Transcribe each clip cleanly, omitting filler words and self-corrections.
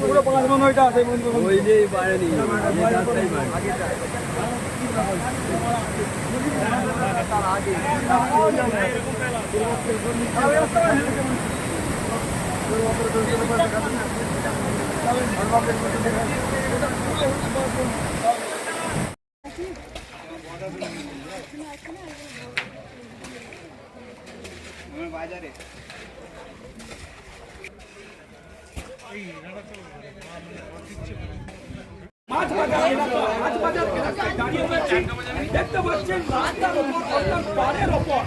পুরো 5 মন ওইটা আছে বন্ধু, ওই যে বাড়েনি তার আগে বাজারে মাছ বাজার এলাকায় দাঁড়িয়ে রয়েছে। দেখতে পাচ্ছেন রাস্তার উপর অর্থাৎ পাড়ের ওপর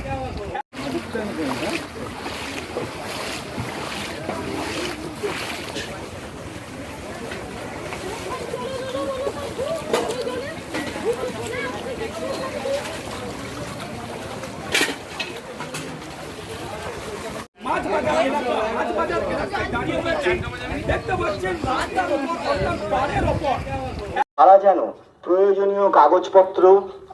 মাছ বাজার এলাকায় দাঁড়িয়ে রয়েছে। দেখতে পাচ্ছেন রাস্তার উপর অর্থাৎ পাড়ের ওপর তারা যেন প্রয়োজনীয় কাগজপত্র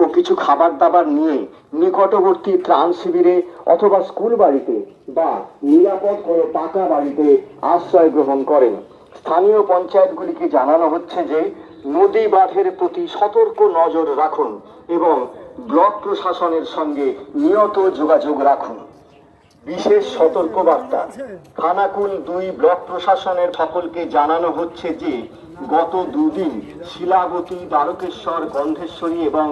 ও কিছু খাবার দাবার নিয়ে নিকটবর্তী ত্রাণ শিবিরে অথবা স্কুল বাড়িতে বা নিরাপদ কোনো পাকা বাড়িতে আশ্রয় গ্রহণ করেন। স্থানীয় পঞ্চায়েতগুলিকে জানানো হচ্ছে যে নদী বাঁধের প্রতি সতর্ক নজর রাখুন এবং ব্লক প্রশাসনের সঙ্গে নিয়ত যোগাযোগ রাখুন। বিশেষ সতর্কবার্তা, খানাকুল 2 ব্লক প্রশাসনের সকলকে জানানো হচ্ছে যে গত 2 দিন শিলাবতী, দ্বারকেশ্বর, গন্ধেশ্বরী এবং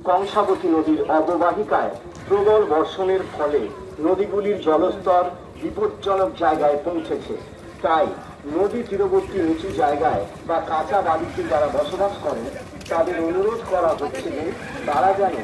কংসাবতী নদীর অববাহিকায় প্রবল বর্ষণের ফলে নদীগুলির জলস্তর বিপজ্জনক জায়গায় পৌঁছেছে। তাই নদী তীরবর্তী নিচু জায়গায় বা কাঁচা বাড়িতে যারা বসবাস করেন তাদের অনুরোধ করা হচ্ছে যে তারা যেন